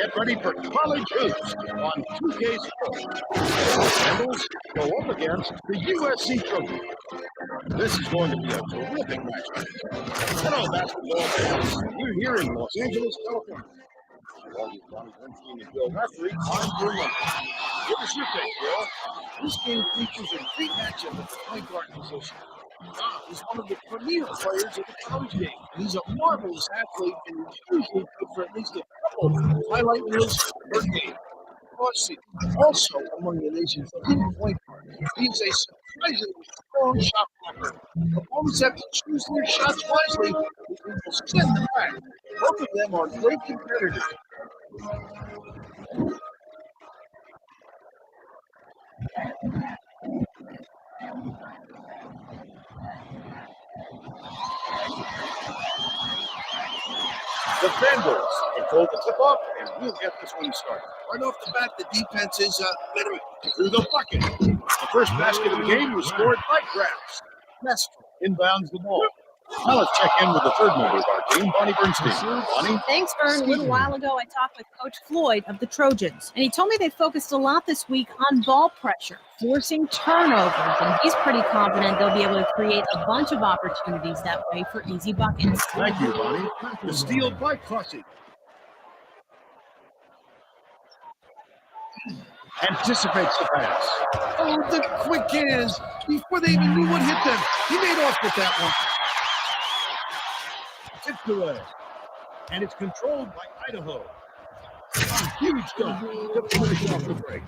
Get ready for college hoops on 2K Sports. Vandals go up against the USC Trojans. This is going to be a terrific match. Hello, basketball fans. We're here in Los Angeles, California. Along with Ronnie Bernstein and Bill Referee, I'm Drew Lumber. Give us your take, Bill. This game features a great matchup at the point guard position. Bob is one of the premier players of the college game. He's a marvelous athlete and is usually good for at least a couple of highlight reels per game. Rossi, also among the nation's leading point guards, he's a surprisingly strong shot blocker. Opponents have to choose their shots wisely, because we will send them back. Both of them are great competitors. The Vandals control the tip-off, and we'll get this one started. Right off the bat, the defense is veteran. Through the bucket. The first basket of the game was scored by Grabs. Nestor inbounds the ball. Now let's check in with the third member of our team, Bonnie Bernstein. Bonnie? Thanks, Ern. A little while ago, I talked with Coach Floyd of the Trojans, and he told me they focused a lot this week on ball pressure, forcing turnovers, and he's pretty confident they'll be able to create a bunch of opportunities that way for easy buckets. Thank you, Bonnie. The steal by Crossy. Anticipates the pass. Oh, the quick hands before they even knew what hit them. He made off with that one. Tipped away. And it's controlled by Idaho. A huge dunk to finish off the break.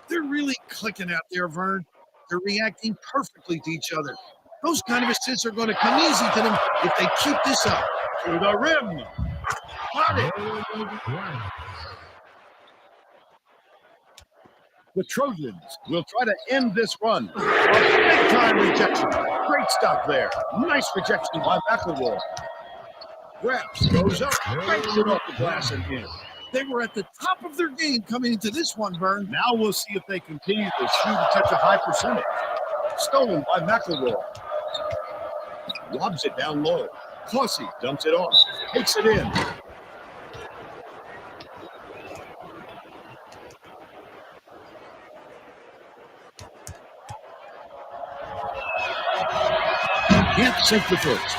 They're really clicking out there, Vern. They're reacting perfectly to each other. Those kind of assists are going to come easy to them if they keep this up. To the rim. Got it. The Trojans will try to end this run. A big-time rejection. Great stop there. Nice rejection by McElroy. Grabs goes up, breaks it off the glass and in. They were at the top of their game coming into this one, Vern. Now we'll see if they continue to shoot at such a high percentage. Stolen by McElroy. Lobs it down low. Clossy dumps it off. Takes it in. Can't sink the first.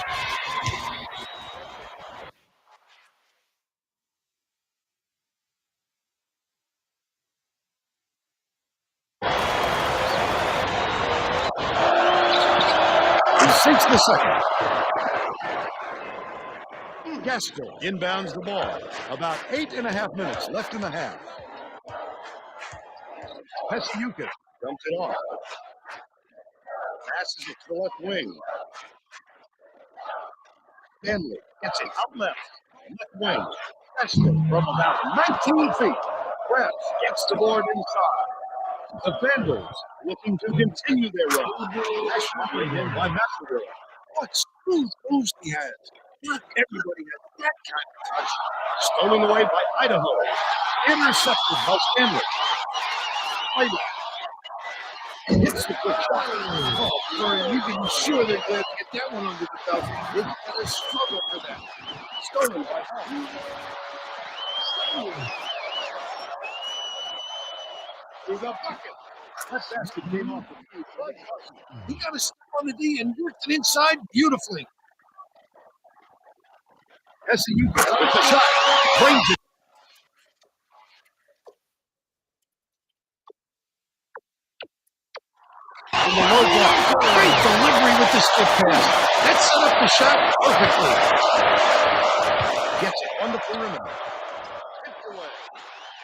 Sinks the second. Gaskell inbounds the ball. About 8.5 minutes left in the half. Pesiukis dumps it off. Passes it to the left wing. Stanley gets it out left. Left wing. Gaskell from about 19 feet. Grabs gets the board inside. The Vandals looking to continue their run. That's running in by McElroy. What smooth moves he has. Not everybody has that kind of touch. Stolen away by Idaho. Intercepted by Stanley. Slater hits the quick shot. Oh, Vern, you can be sure they're glad to get that one under the belt. They've got to struggle for that. Stolen by through the bucket. That basket came off the feet. He got a step on the D and worked it inside beautifully. Pesiukis with the shot. Brings it. In the low block. Great delivery with the stick pass. That set up the shot perfectly. Gets it on the perimeter. Tipped away.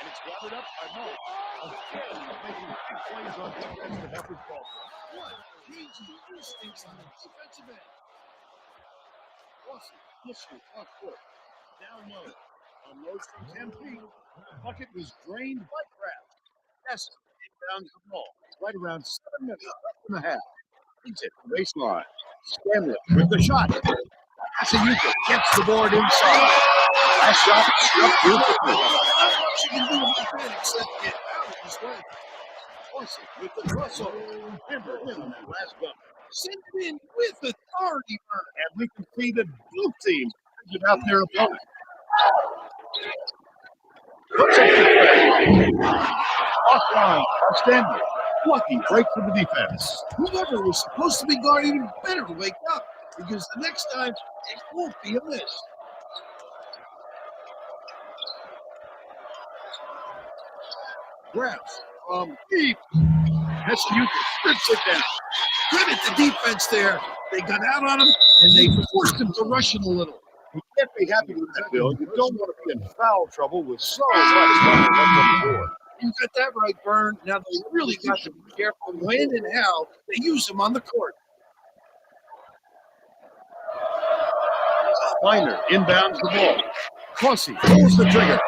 And it's gathered up by Mo. Again, making big plays on defense to help his ball. What crazy instincts on the defensive end. Rossi pushing off court. Down low. Unloads from 10 feet. The bucket was drained by Kraft. Yes, inbounds the ball. Right around 7 minutes left in the half. Beats it from baseline. Stanley with the shot. Pesiukis gets the board inside. That shot struck beautifully. Not much you can do about that except get out of his way. Rossi with the crossover. Remember him on that last gun. Send it in with authority, Vern. And we can see that both teams figured out their opponent. Puts up the threat. Offline. Outstanding. Lucky break for the defense. Whoever was supposed to be guarding him better wake up, because the next time it won't be a miss. Grabs from deep. Hesayuka strips it down. Good at the defense there. They got out on him, and they forced him to rush him a little. You can't be happy with that, Bill. You don't want to be in foul trouble with so much money left on the board. You got that right, Vern. Now they really got to be careful when and how they use him on the court. Miner inbounds the ball. Clussy pulls the trigger.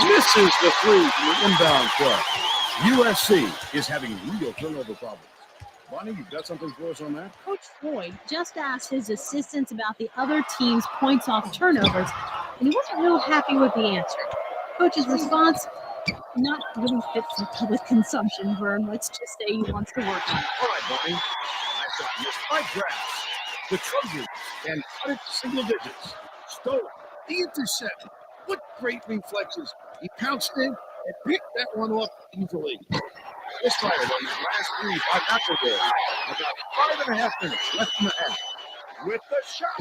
Misses the three from the inbound play. USC is having real turnover problems. Bonnie, you've got something for us on that? Coach Floyd just asked his assistants about the other team's points off turnovers, and he wasn't real happy with the answer. Coach's response, not really fit for public consumption, Vern. Let's just say he wants to work on it. All right, Bonnie. I thought you spike grabs. The Trojans can cut it to single digits. Stolen. The intercept. What great reflexes. He pounced in and picked that one off easily. This fire on his last three by Appledale. About 5.5 minutes left in the half. With the shot.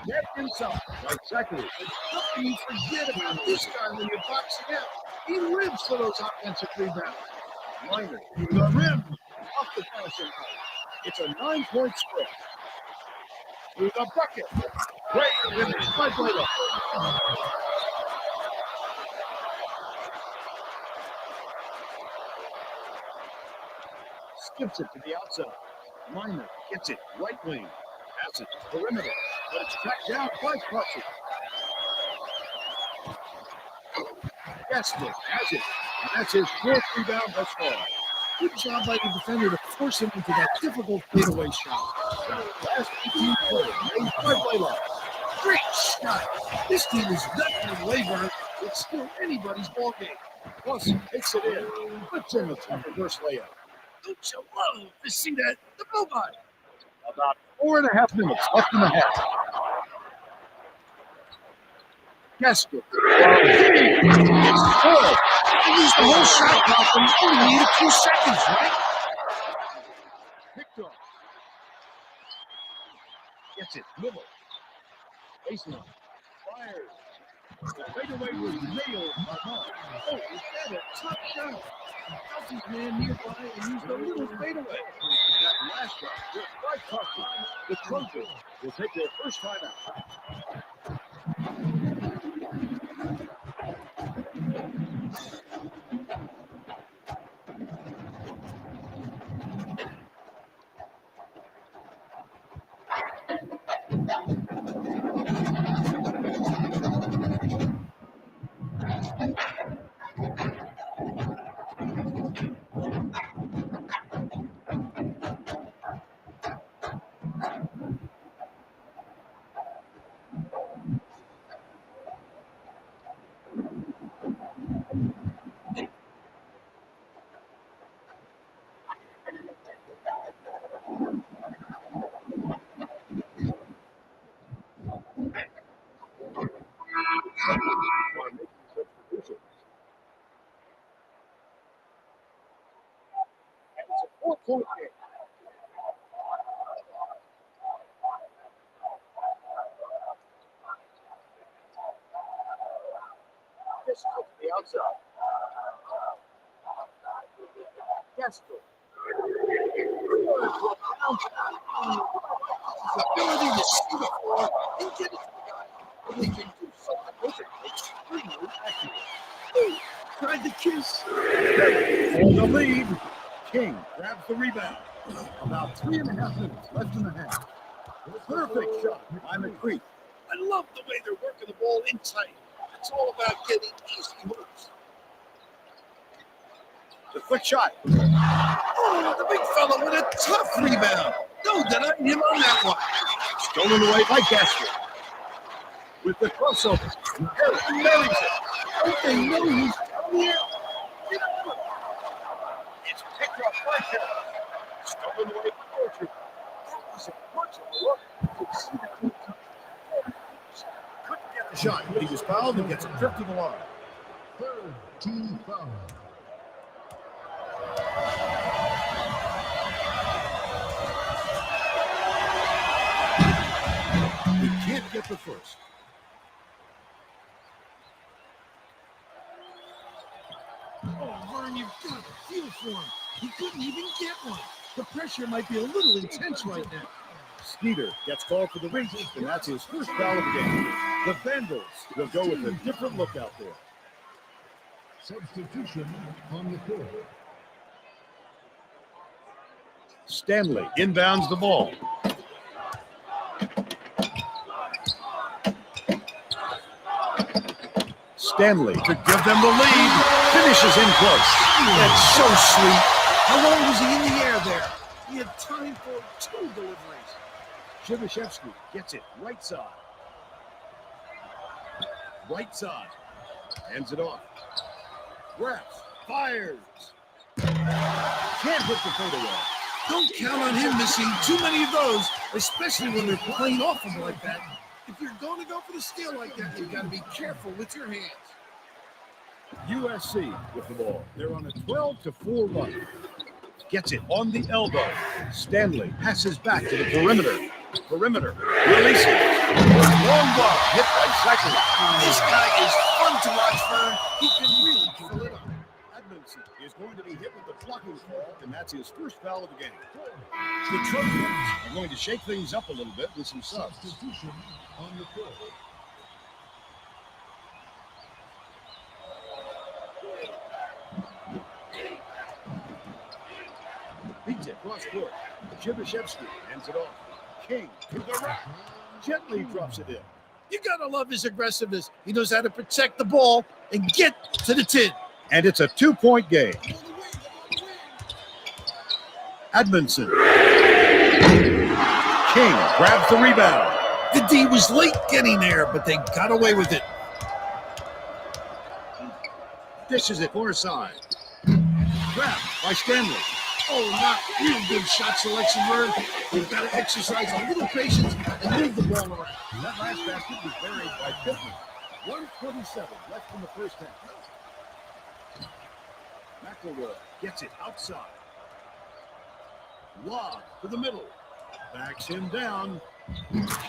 Net himself. Right, exactly. How can you forget about this guy when you're boxing out? He lives for those offensive rebounds. Miner to the rim. Off the finishing line. It's a 9-point spread. To the bucket. Great finish by Blaylock. Skips it to the outside. Miner gets it right wing. Passes to the perimeter. But it's tracked down by Clutcher. Gaston has it. And that's his fourth rebound thus far. Good job by the defender to force him into that difficult fadeaway shot. Last 18 plays made by Blaylock. Great shot. This team is definitely wavering. It's still anybody's ball game. Plus, takes it in. Puts in the tough reverse layup. Don't you love to see that? The robot. About 4.5 minutes left in the half. Gaston. It's full. They used the whole shot clock and only needed 2 seconds, right? Picked off. Gets it. Middle. Baseline. Fires. The fadeaway was nailed by Mark. Oh, is that a tough shot? Felt his man nearby and used a little fadeaway. That last shot was quite costly. The Trojans will take their first time out. Four-point game. This is to the outside. Gaston. His ability to see the floor and get it to the guy. When they can do something with it, extremely accurate. Ooh, tried to kiss. For the lead. King grabs the rebound. About 3.5 minutes left in the half. Perfect shot by McCree. I love the way they're working the ball in tight. It's all about getting easy moves. The quick shot. Oh, the big fella with a tough rebound. No denying him on that one. Stolen away by Gaston. With the crossover. Harris marries it. Don't they know he's down here? Get out. It's picked up by Harris. Stolen away by Orchard. That was a bunch of work. You could see that. Couldn't get the shot, but he was fouled and gets it tripped to the line. Third Team foul. He can't get the first. Oh, Vern, you've got to feel for him. He couldn't even get one. The pressure might be a little intense right now. Skeeter gets called for the reach, and that's his first foul of the game. The Vandals will go with a different look out there. Substitution on the court. Stanley inbounds the ball. Stanley to give them the lead. Finishes in close. That's so sweet. How long was he in the air there? He had time for 2 deliveries. Chibishevsky gets it right side. Right side. Hands it off. Grabs. Fires. Can't hit the fadeaway. Don't count on him missing too many of those, especially when they're playing off him like that. If you're going to go for the steal like that, you've got to be careful with your hands. USC with the ball. They're on a 12-4 run. Gets it on the elbow. Stanley passes back to the perimeter. Releases. Long ball hit by Zachary. This guy is fun to watch, Vern. He can really pull it up. Edmondson is going to be hit with the blocking call, and that's his first foul of the game. The Trojans are going to shake things up a little bit with some subs. Substitution on the court. Beats it cross court. Chibishevsky hands it off. King to the rack. Gently drops it in. You got to love his aggressiveness. He knows how to protect the ball and get to the tin. And it's a 2-point game. Edmondson. King grabs the rebound. The D was late getting there, but they got away with it. Dishes it far side. Grabbed by Stanley. Oh, not real good shot selection, Vern. You've got to exercise a little patience and move the ball around. And that last basket was buried by Pittman. 1:27 left in the first half. McElroy gets it outside. Lob to the middle. Backs him down.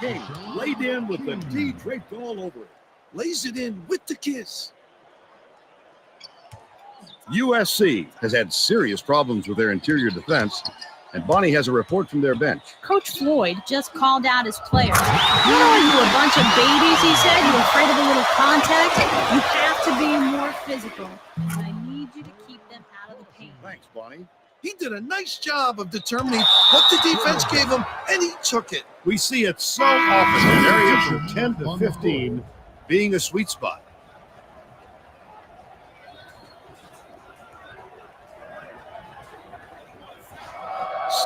King laid in with the D draped all over it. Lays it in with the kiss. USC has had serious problems with their interior defense, and Bonnie has a report from their bench. Coach Floyd just called out his players. You know, you a bunch of babies, he said. You're afraid of a little contact. You have to be more physical. And I need you to keep them out of the paint. Thanks, Bonnie. He did a nice job of determining what the defense gave him, and he took it. We see it so often in areas from 10 to 15 being a sweet spot.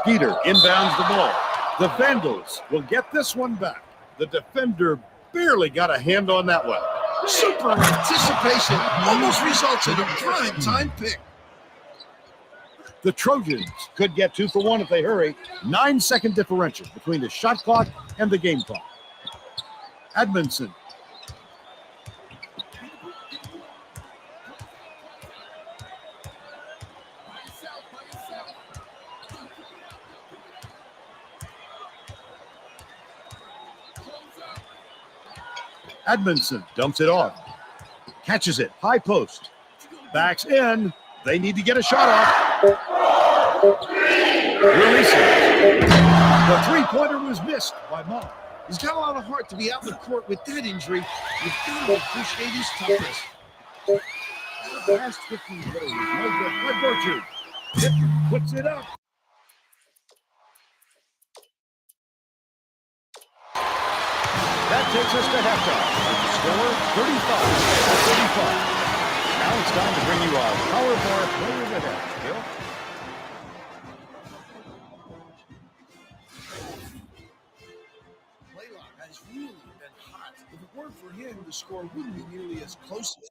Skeeter inbounds the ball. The Vandals will get this one back. The defender barely got a hand on that one. Super anticipation almost results in a prime time pick. The Trojans could get 2 for 1 if they hurry. 9-second differential between the shot clock and the game clock. Edmondson. Edmondson dumps it off. Catches it. High post. Backs in. They need to get a shot off. Releases. The three-pointer was missed by Mo. He's got a lot of heart to be out in the court with that injury. You've got to appreciate his toughness. The last 15 plays. No good by Burchard. Pittman puts it up. That takes us to halftime. With the score 35-35. Now it's time to bring you our Power Bar Player of the Day. Bill? Blaylock has really been hot. If it weren't for him, the score wouldn't be nearly as close as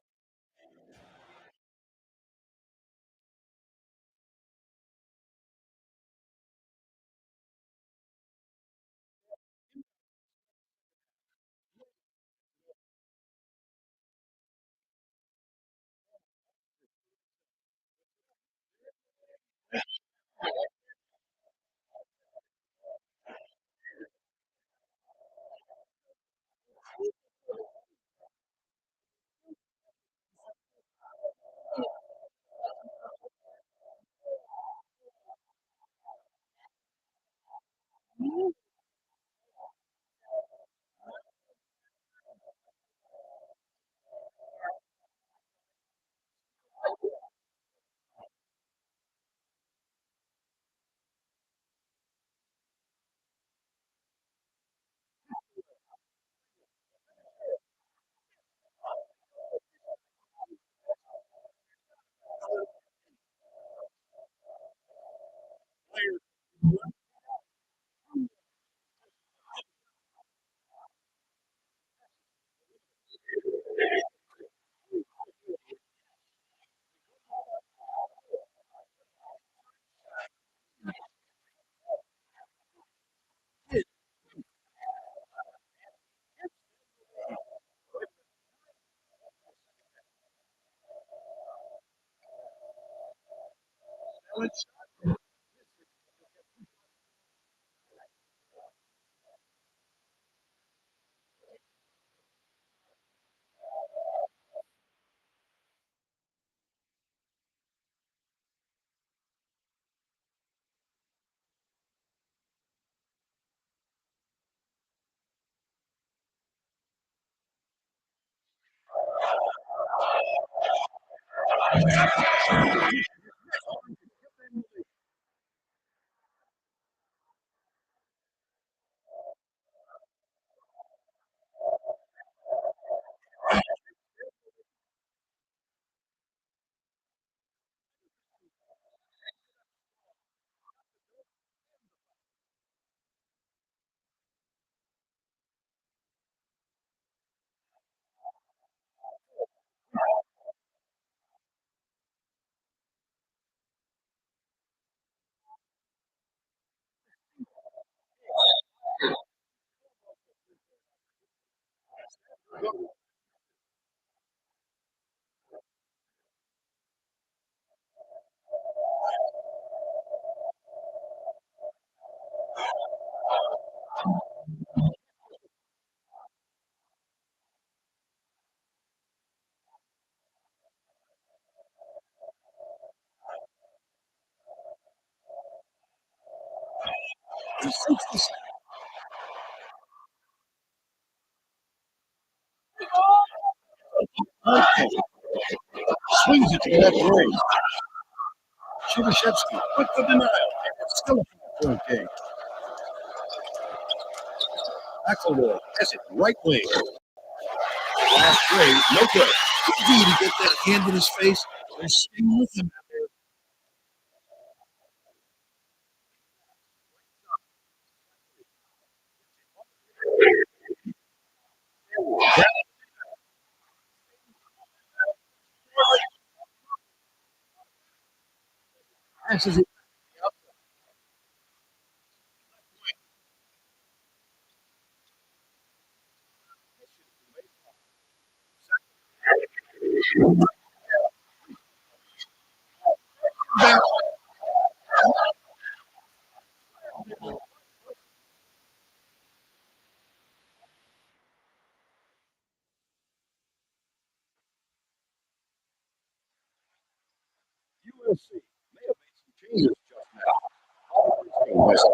Okay. Swings it to left ring. Chibashevsky quick for denial. And it's still a 4-point game. McElroy has it right wing. Last play, no good. Easy to get that hand in his face and swing with him. Passes it. Back. USC may have made some changes just now. West.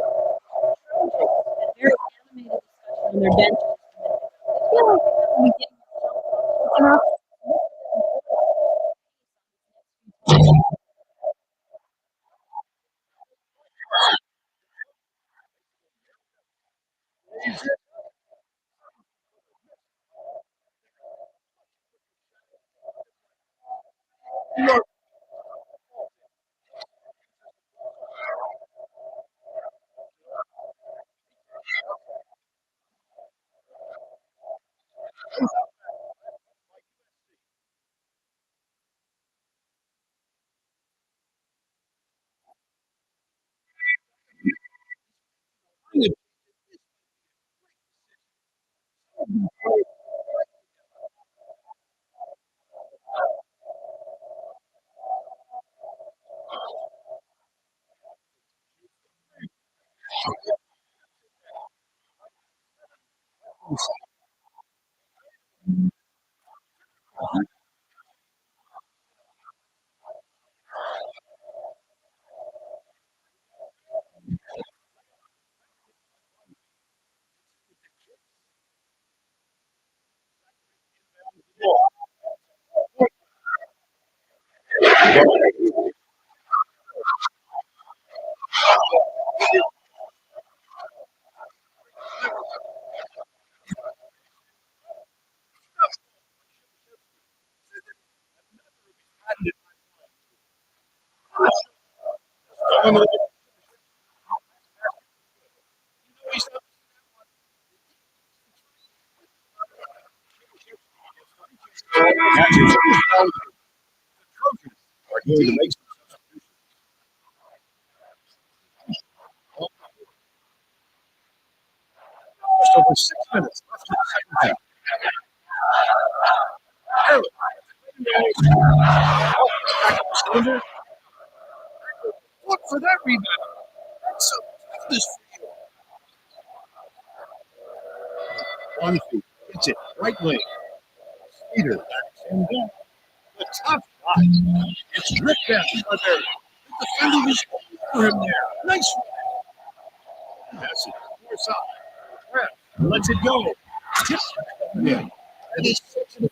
Very animated discussion on their bench. I feel like we get enough. Matches are going to make just over 6 minutes left in the second half. Cylinder, Look for that rebound. That's some toughness for you. 1 feet. Hits it. Right wing. Peter. And then The tough shot. It's ripped down by Barry. The defender was over him there. Nice one. pass it. Far side. Ref lets it go. Tip. Yeah. That is such an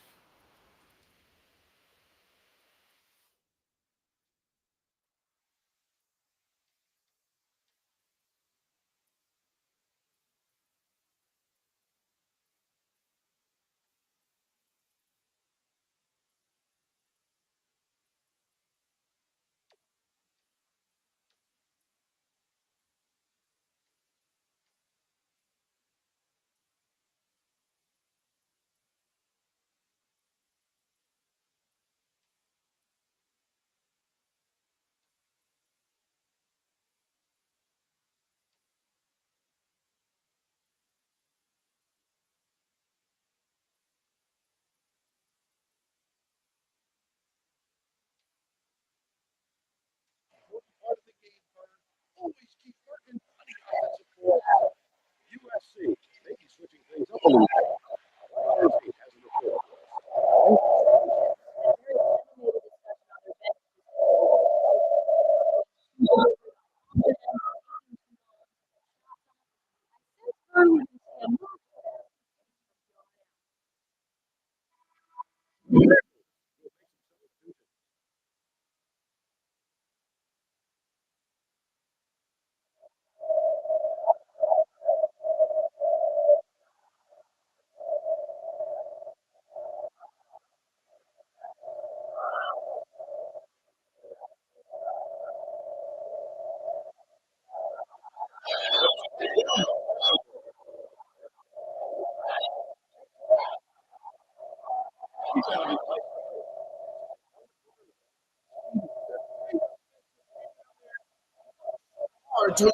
part of the game, Vern. Always keep working on the offensive board. USC. Maybe switching things up a little bit. Thursday has a report. Hard to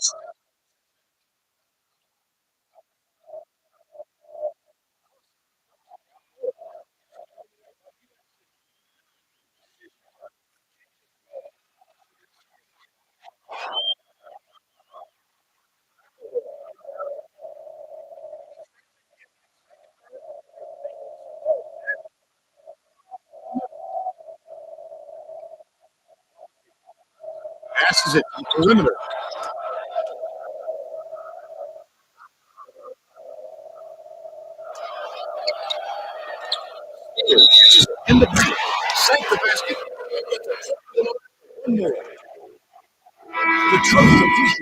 Passes it from perimeter. In the paint. Sank the basket. One more. The Trojans.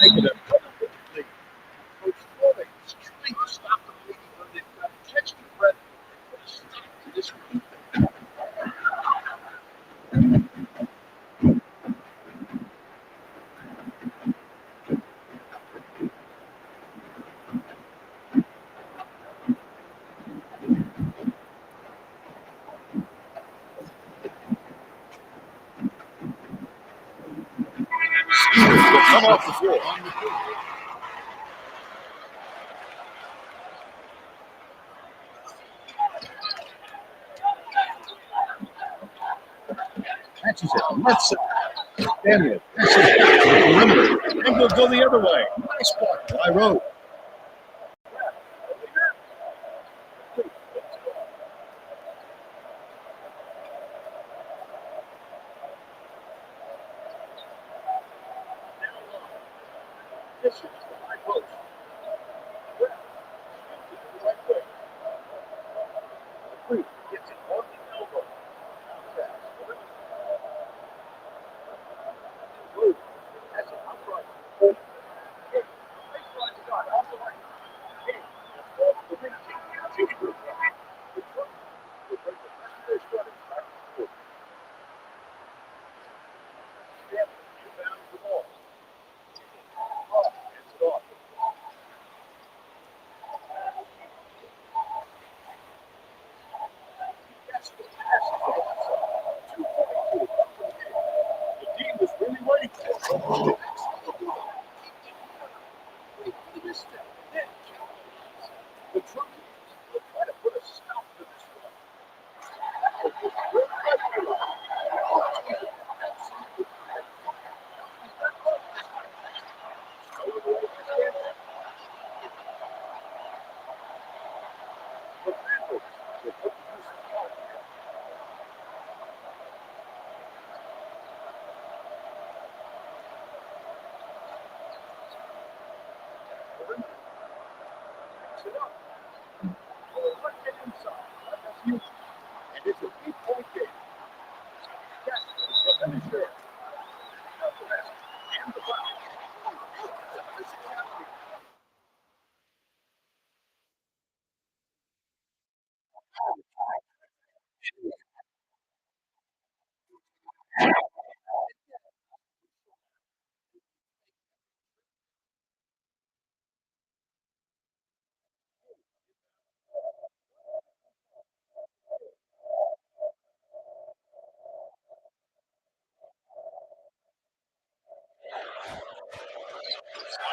Make it a double lead. Coach Floyd is trying to stop the bleeding, but they've got to catch their breath and put a stop to this defense. Stevens will come off the floor. On the court. Catches it. Left side. Daniel passes it. Perimeter. And will go the other way. Nice block by Rowe. This is the high post. Free. Gets it on the elbow. Rowe has it upright. The team was really waiting for it. The Trojans will try to put a stop to this one. The Panthers will put it up. Let's get inside. That's huge. And it's a 8-point game. Yes, the finisher. And the foul.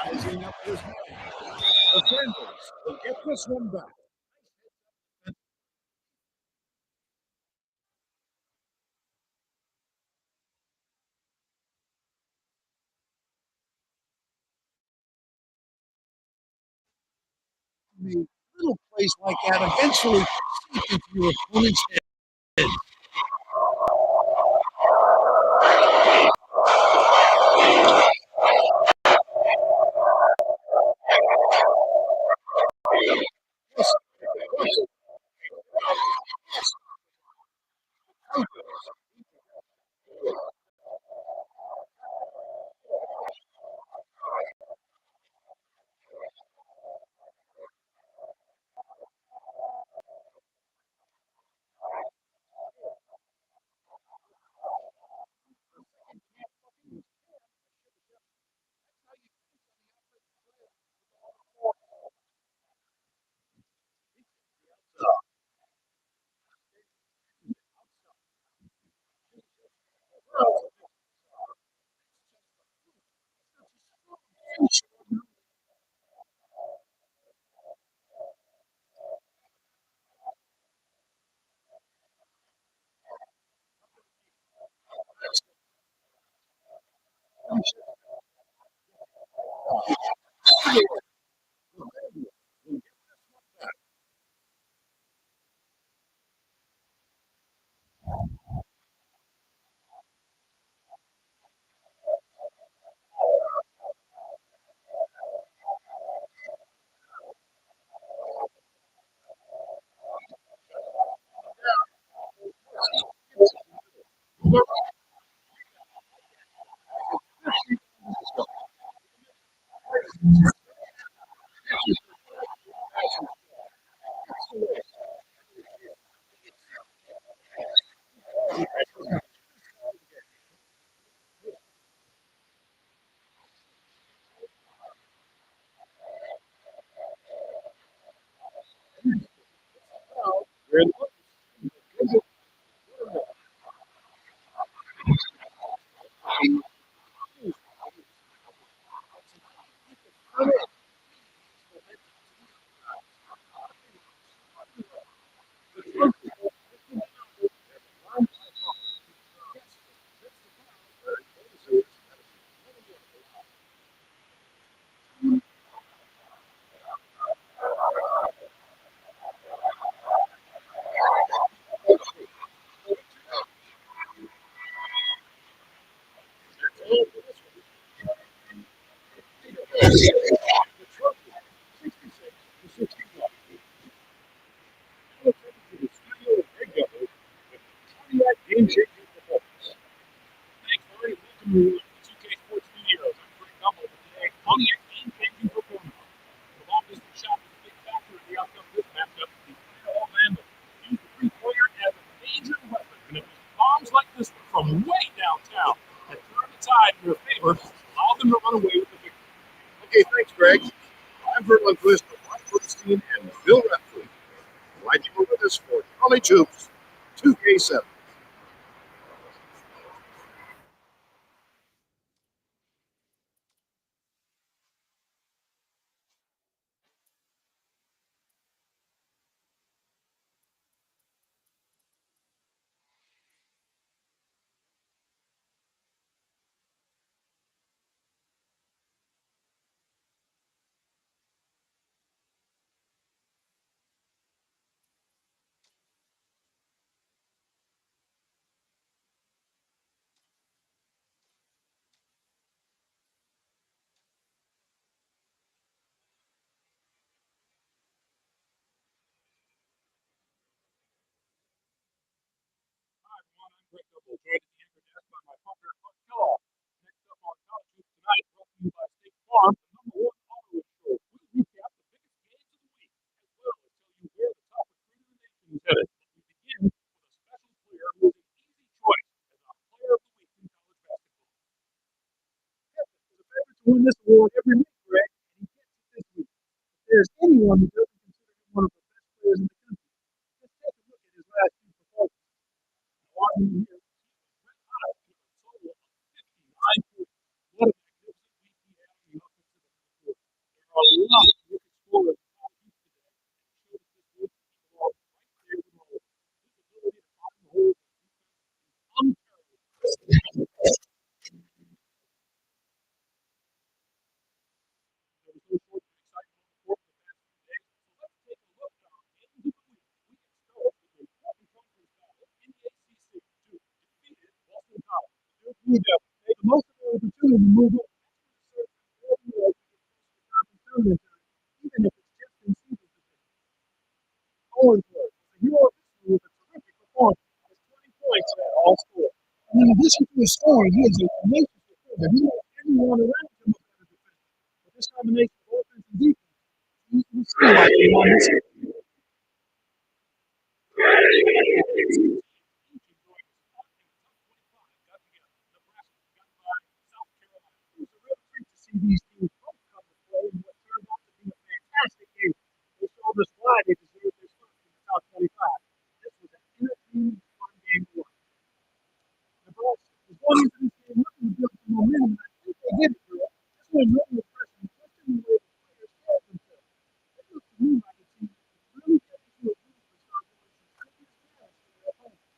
Sizing up this one. The Panthers will get this one back. A little plays like that eventually seep into your opponent's head. Yes, The trophy, 66 to 61. Now let's head to the studio of Greg Guthrie with cardiac game-changing performance. Thanks, Murray. Welcome to 2K Sports Studios. I'm Greg Guthrie with today cardiac game-changing performance. The long-distance shot was a big factor in the outcome of this matchup. The player Orlando used the three-pointer as a major weapon, and it was bombs like this one from way downtown that turned the tide in their favor, allowed them to run away with the victory. Okay, thanks, Greg. I'm Verlin Twist with Mike Bernstein and Bill Redford. Glad you were with us for College Hoops 2K7. Hi, everyone. I'm Greg Guthrie, joined at the anchor desk by my partner, Coach Kellogg. Next up on College Hoops tonight, brought to you by State Farm, the number one auto insurer. We'll recap the biggest games of the week, as well as tell you where the top recruiter in the nation is headed. We begin with a special player who is an easy choice as our player of the week in college basketball. Pippen is a favorite to win this award every week, Greg, and he gets it this week. If there's anyone who doesn't consider him one of the best players in the country, just take a look at his last few performances. Watching him here, he was red hot with a total of 59 points. What a magnificent week he had on the offensive end of the court. There are a lot of terrific scorers in our youth today, and it showed us this week that he belongs right there with all of them. His ability to find the holes on defense is unparalleled. There was no shortage of excitement on the court for the past few days, so let's take a look at our games of the week. We can start with an important conference battle in the ACC. Duke defeated Boston College. The Duke Blue Devils made the most of their opportunity to move up into the search for more to get closer to conference tournament time, even if it's just in single position. Owensworth was the hero of this one with a terrific performance with 20 points at all scored. And in addition to his scoring, he is a tenacious defender. He makes everyone around him a better defender. But this combination of offense and defense is easy to see why they won this game. See these teams both come to play in what turned out to be a fantastic game. They showed us why they deserve their spot in the top 25. This was an entertaining, fun game to watch. Nebraska was going into this game looking to build some momentum, and I think they did it, Bill. This one really impressed me, especially the way the players held themselves. It looked to me like a team that was really getting to a groove and start doing some serious damage to their opponents.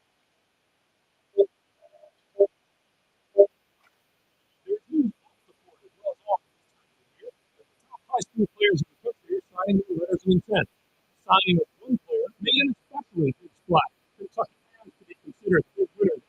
There's news off the court as well as off this time of the year, as the top high school players in the country are signing new letters of intent. Signing of one player made an especially big splash. Kentucky fans to be considered big winners.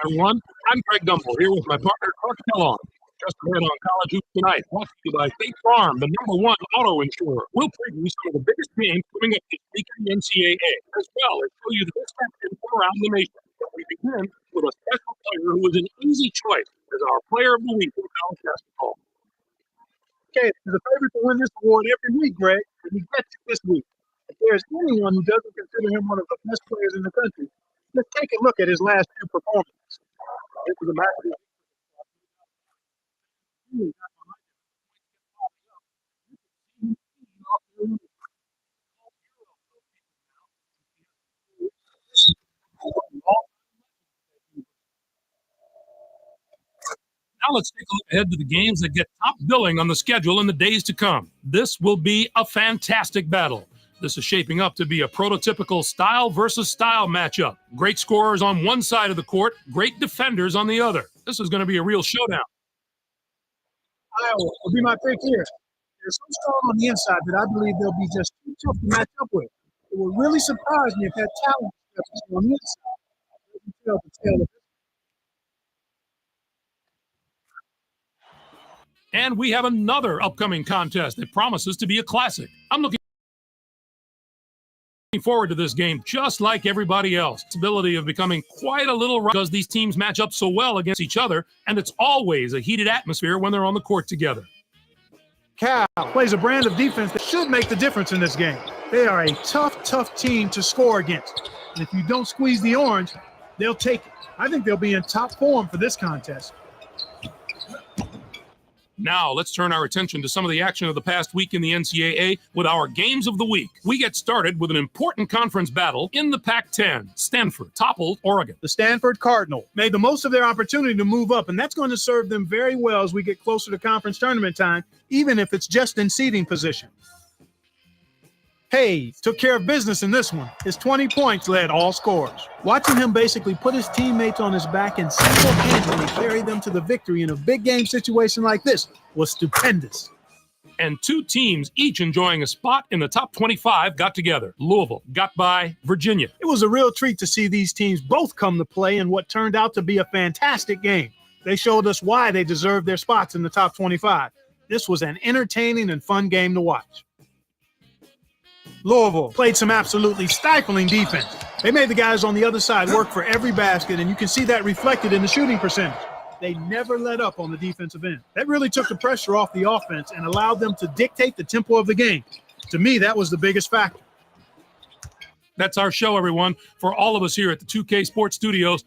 everyone. I'm Greg Gumbel here with my partner, Clark Kellogg. Just ahead on College Hoops Tonight, brought to you by State Farm, the #1 auto insurer. We'll preview some of the biggest games coming up this week in the NCAA, as well as show you the best action from around the nation. But we begin with a special player who was an easy choice as our Player of the Week in college basketball. Okay, there's a favorite to win this award every week, Greg, and he gets it this week. If there's anyone who doesn't consider him one of the best players in the country, let's take a look at his last few performances. This is a matter. Now let's take a look ahead to the games that get top billing on the schedule in the days to come. This will be a fantastic battle. This is shaping up to be a prototypical style versus style matchup. Great scorers on one side of the court, great defenders on the other. This is going to be a real showdown. Iowa will be my pick here. They're so strong on the inside that I believe they'll be just too tough to match up with. It would really surprise me if that talent is on the inside. Tell the tale of And we have another upcoming contest that promises to be a classic. I'm looking forward to this game just like everybody else. Possibility of becoming quite a little rough because these teams match up so well against each other, and it's always a heated atmosphere when they're on the court together. Cal plays a brand of defense that should make the difference in this game. They are a tough team to score against. And if you don't squeeze the orange, they'll take it. I think they'll be in top form for this contest. Now, let's turn our attention to some of the action of the past week in the NCAA with our games of the week. We get started with an important conference battle in the Pac-10. Stanford toppled Oregon. The Stanford Cardinal made the most of their opportunity to move up, and that's going to serve them very well as we get closer to conference tournament time, even if it's just in seeding position. Hayes took care of business in this one. His 20 points led all scorers. Watching him basically put his teammates on his back and single-handedly carry them to the victory in a big game situation like this was stupendous. And two teams, each enjoying a spot in the top 25, got together. Louisville got by Virginia. It was a real treat to see these teams both come to play in what turned out to be a fantastic game. They showed us why they deserved their spots in the top 25. This was an entertaining and fun game to watch. Louisville played some absolutely stifling defense. They made the guys on the other side work for every basket, and you can see that reflected in the shooting percentage. They never let up on the defensive end. That really took the pressure off the offense and allowed them to dictate the tempo of the game. To me, that was the biggest factor. That's our show, everyone. For all of us here at the 2K Sports Studios,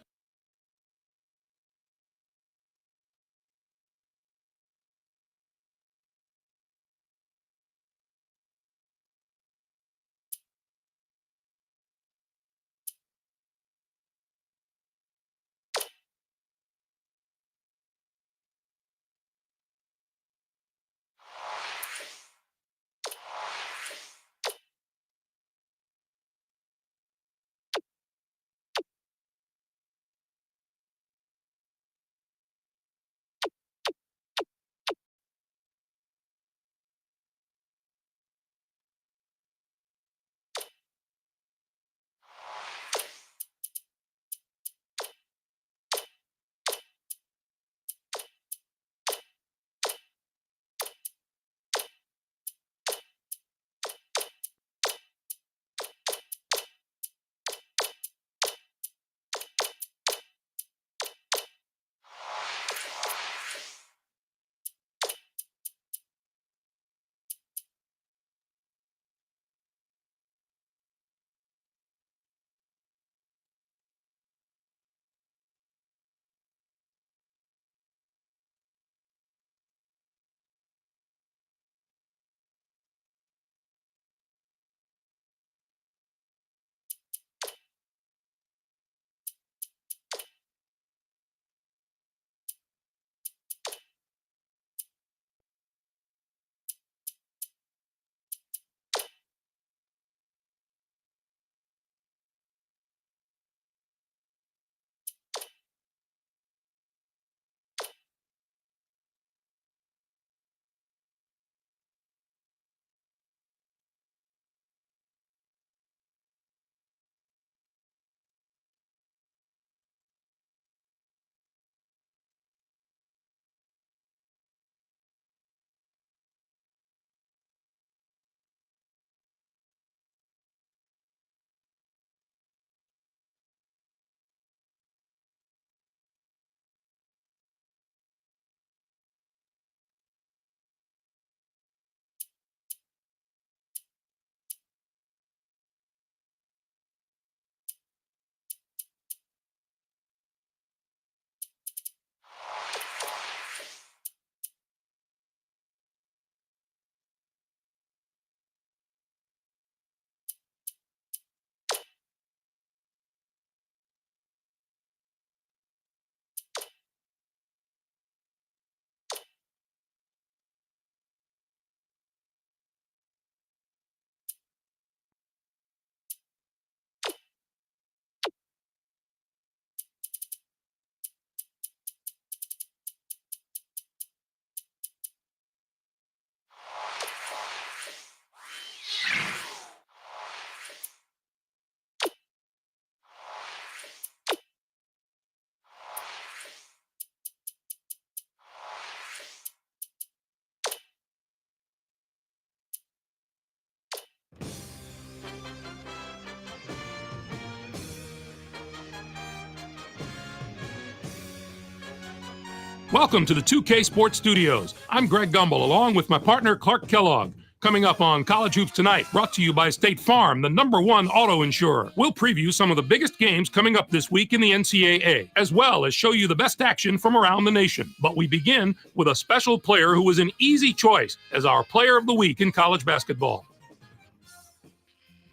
Welcome to the 2K Sports Studios. I'm Greg Gumbel, along with my partner Clark Kellogg. Coming up on College Hoops Tonight, brought to you by State Farm, the #1 auto insurer. We'll preview some of the biggest games coming up this week in the NCAA, as well as show you the best action from around the nation. But we begin with a special player who was an easy choice as our Player of the Week in college basketball.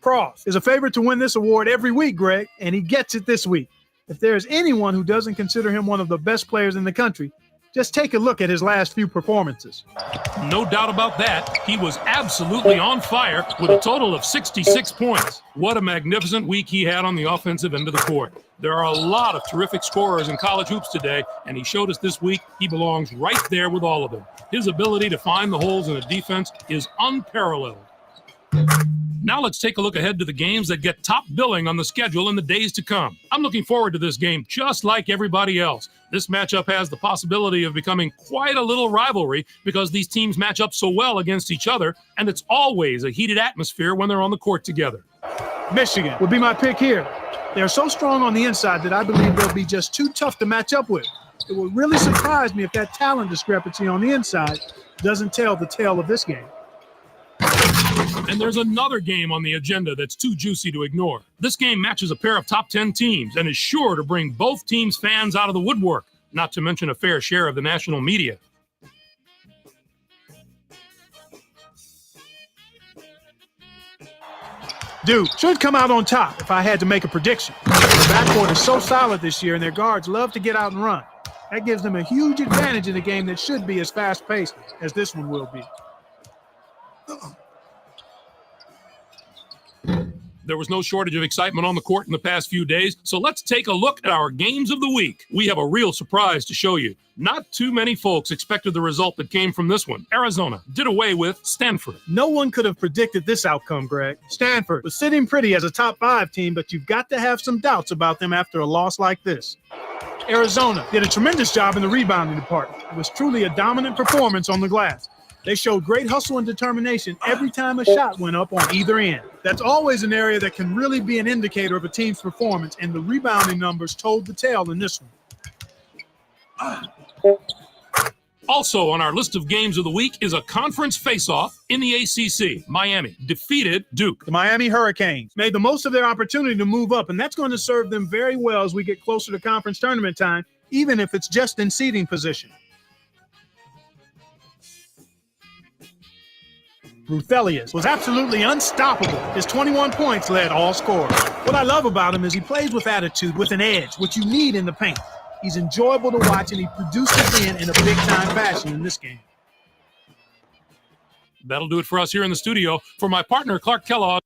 Cross is a favorite to win this award every week, Greg, and he gets it this week. If there is anyone who doesn't consider him one of the best players in the country, just take a look at his last few performances. No doubt about that. He was absolutely on fire with a total of 66 points. What a magnificent week he had on the offensive end of the court. There are a lot of terrific scorers in college hoops today, and he showed us this week he belongs right there with all of them. His ability to find the holes in a defense is unparalleled. Now let's take a look ahead to the games that get top billing on the schedule in the days to come. I'm looking forward to this game just like everybody else. This matchup has the possibility of becoming quite a little rivalry because these teams match up so well against each other, and it's always a heated atmosphere when they're on the court together. Michigan would be my pick here. They're so strong on the inside that I believe they'll be just too tough to match up with. It would really surprise me if that talent discrepancy on the inside doesn't tell the tale of this game. And there's another game on the agenda that's too juicy to ignore. This game matches a pair of top 10 teams and is sure to bring both teams' fans out of the woodwork, not to mention a fair share of the national media. Duke should come out on top if I had to make a prediction. The backcourt is so solid this year, and their guards love to get out and run. That gives them a huge advantage in a game that should be as fast-paced as this one will be. There was no shortage of excitement on the court in the past few days, so let's take a look at our games of the week. We have a real surprise to show you. Not too many folks expected the result that came from this one. Arizona did away with Stanford. No one could have predicted this outcome, Greg. Stanford was sitting pretty as a top 5 team, but you've got to have some doubts about them after a loss like this. Arizona did a tremendous job in the rebounding department. It was truly a dominant performance on the glass. They showed great hustle and determination every time a shot went up on either end. That's always an area that can really be an indicator of a team's performance, and the rebounding numbers told the tale in this one. Also on our list of games of the week is a conference face-off in the ACC. Miami defeated Duke. The Miami Hurricanes made the most of their opportunity to move up, and that's going to serve them very well as we get closer to conference tournament time, even if it's just in seeding position. Ruthelius was absolutely unstoppable. His 21 points led all scorers. What I love about him is he plays with attitude, with an edge, which you need in the paint. He's enjoyable to watch, and he produces in a big-time fashion in this game. That'll do it for us here in the studio. For my partner, Clark Kellogg,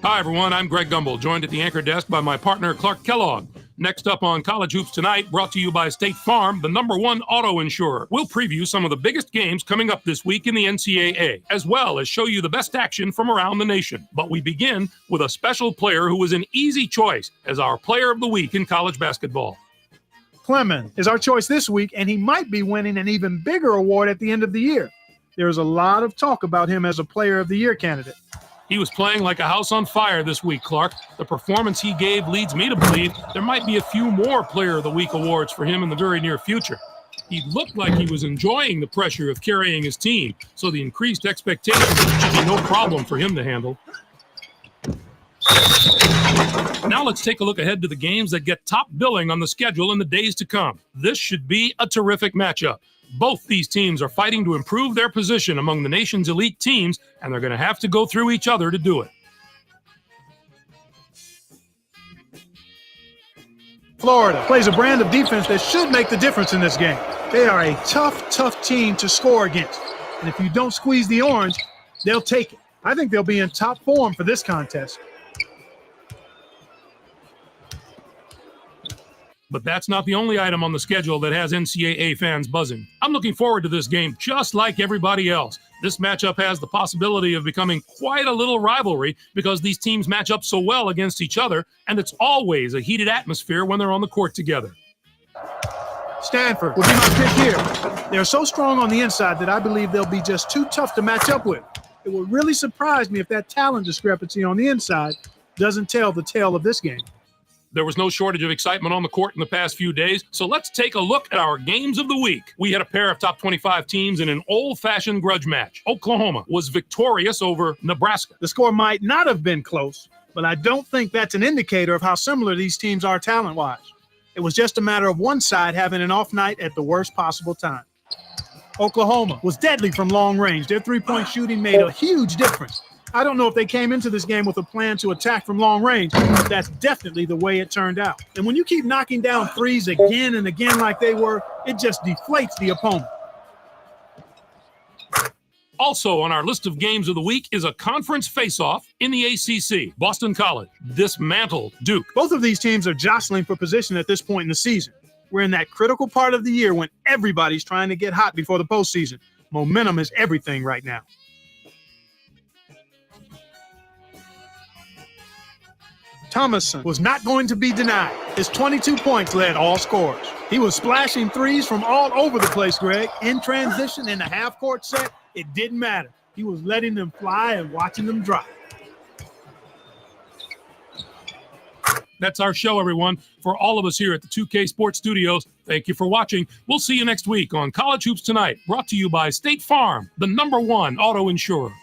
Hi, everyone. I'm Greg Gumbel, joined at the anchor desk by my partner, Clark Kellogg. Next up on College Hoops Tonight, brought to you by State Farm, the #1 auto insurer. We'll preview some of the biggest games coming up this week in the NCAA, as well as show you the best action from around the nation. But we begin with a special player who was an easy choice as our player of the week in college basketball. Clemon is our choice this week, and he might be winning an even bigger award at the end of the year. There's a lot of talk about him as a player of the year candidate. He was playing like a house on fire this week, Clark. The performance he gave leads me to believe there might be a few more Player of the Week awards for him in the very near future. He looked like he was enjoying the pressure of carrying his team, so the increased expectations should be no problem for him to handle. Now let's take a look ahead to the games that get top billing on the schedule in the days to come. This should be a terrific matchup. Both these teams are fighting to improve their position among the nation's elite teams, and they're going to have to go through each other to do it. Florida plays a brand of defense that should make the difference in this game. They are a tough team to score against. And if you don't squeeze the orange, they'll take it. I think they'll be in top form for this contest. But that's not the only item on the schedule that has NCAA fans buzzing. I'm looking forward to this game just like everybody else. This matchup has the possibility of becoming quite a little rivalry because these teams match up so well against each other, and it's always a heated atmosphere when they're on the court together. Stanford will be my pick here. They're so strong on the inside that I believe they'll be just too tough to match up with. It would really surprise me if that talent discrepancy on the inside doesn't tell the tale of this game. There was no shortage of excitement on the court in the past few days, so let's take a look at our games of the week. We had a pair of top 25 teams in an old-fashioned grudge match. Oklahoma was victorious over Nebraska. The score might not have been close, but I don't think that's an indicator of how similar these teams are talent-wise. It was just a matter of one side having an off night at the worst possible time. Oklahoma was deadly from long range. Their three-point shooting made a huge difference. I don't know if they came into this game with a plan to attack from long range, but that's definitely the way it turned out. And when you keep knocking down threes again and again like they were, it just deflates the opponent. Also on our list of games of the week is a conference face-off in the ACC. Boston College dismantled Duke. Both of these teams are jostling for position at this point in the season. We're in that critical part of the year when everybody's trying to get hot before the postseason. Momentum is everything right now. Thomason was not going to be denied. His 22 points led all scorers. He was splashing threes from all over the place, Greg. In transition, in the half-court set, it didn't matter. He was letting them fly and watching them drop. That's our show, everyone. For all of us here at the 2K Sports Studios, thank you for watching. We'll see you next week on College Hoops Tonight, brought to you by State Farm, the #1 auto insurer.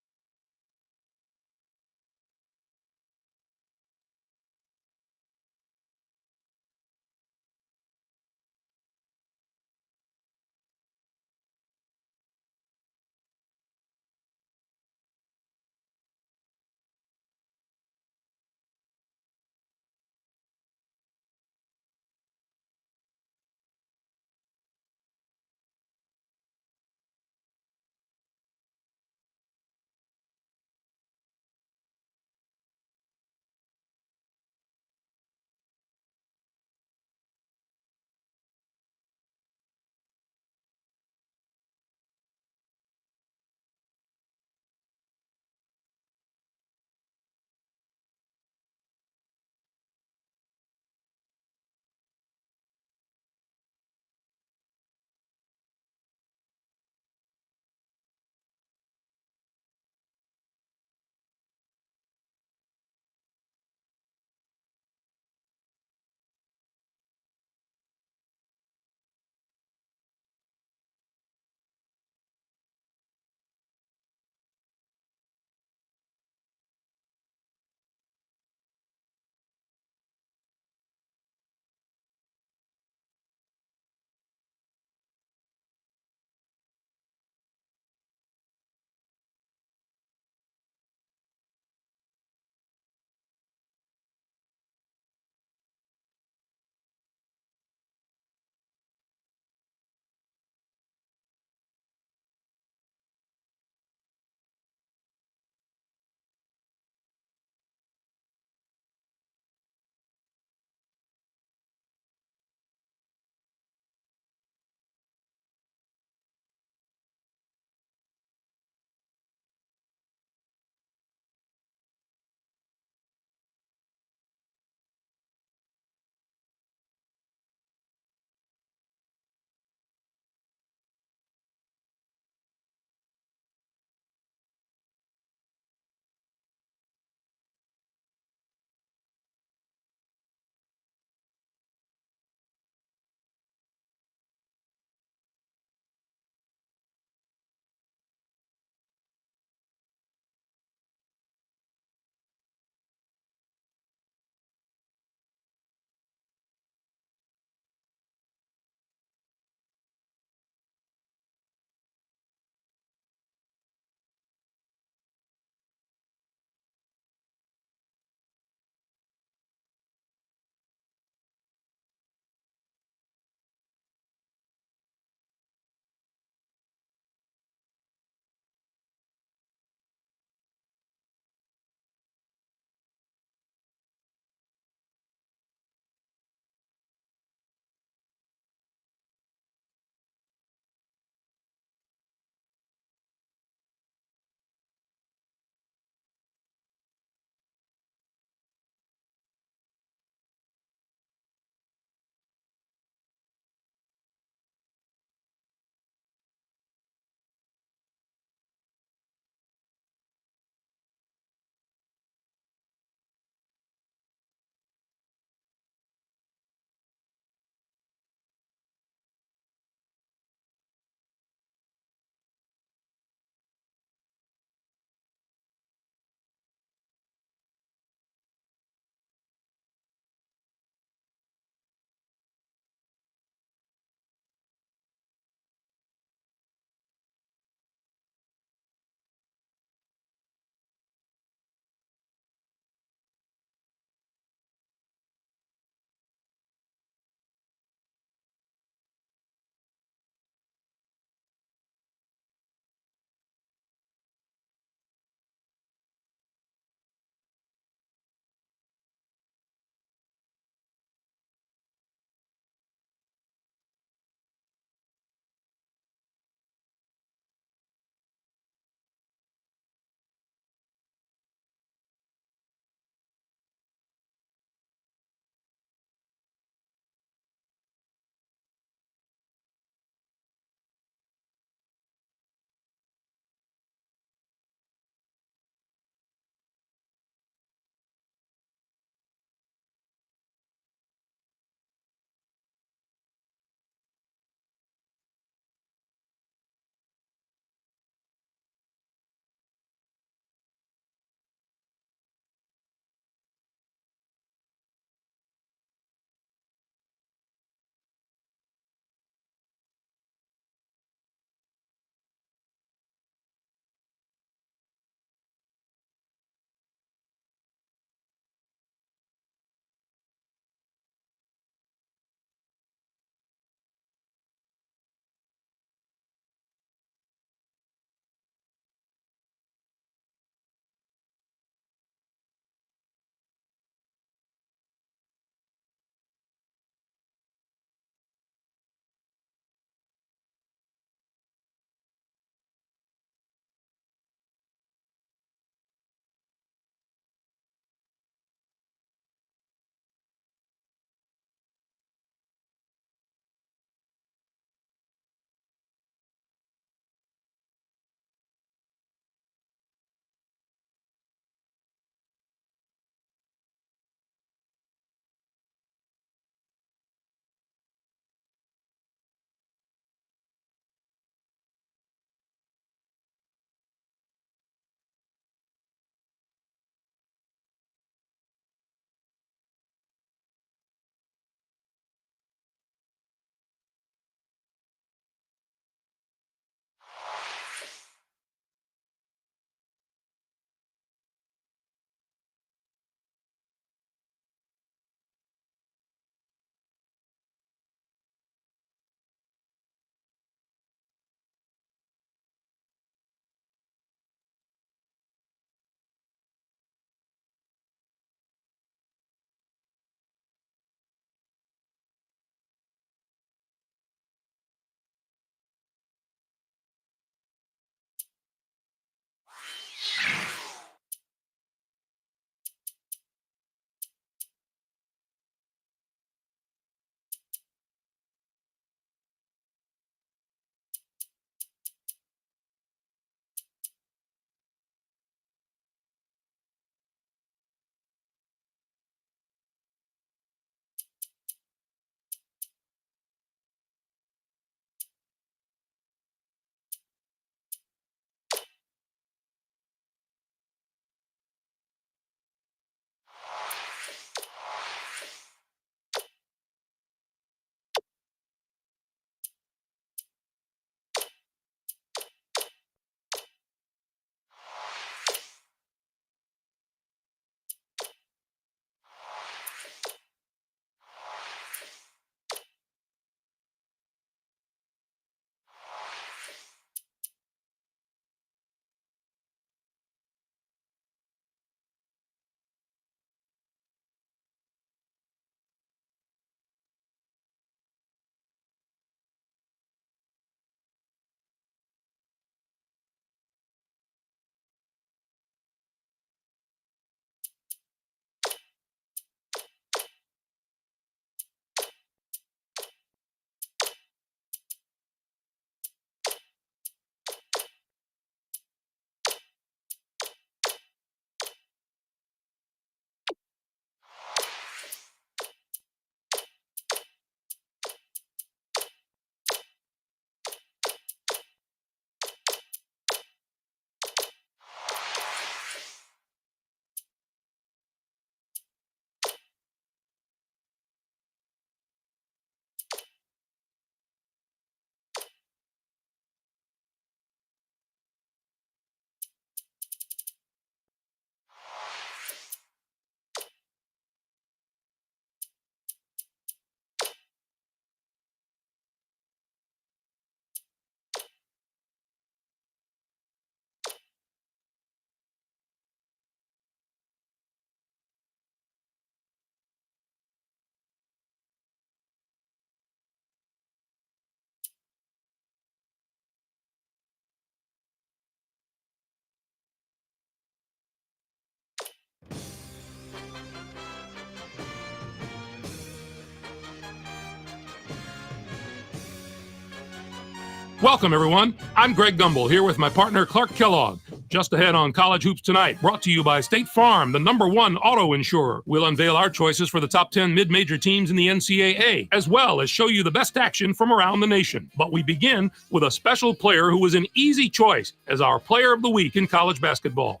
Welcome, everyone. I'm Greg Gumbel here with my partner, Clark Kellogg. Just ahead on College Hoops Tonight, brought to you by State Farm, the #1 auto insurer. We'll unveil our choices for the top 10 mid-major teams in the NCAA, as well as show you the best action from around the nation. But we begin with a special player who was an easy choice as our player of the week in college basketball.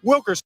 Wilkerson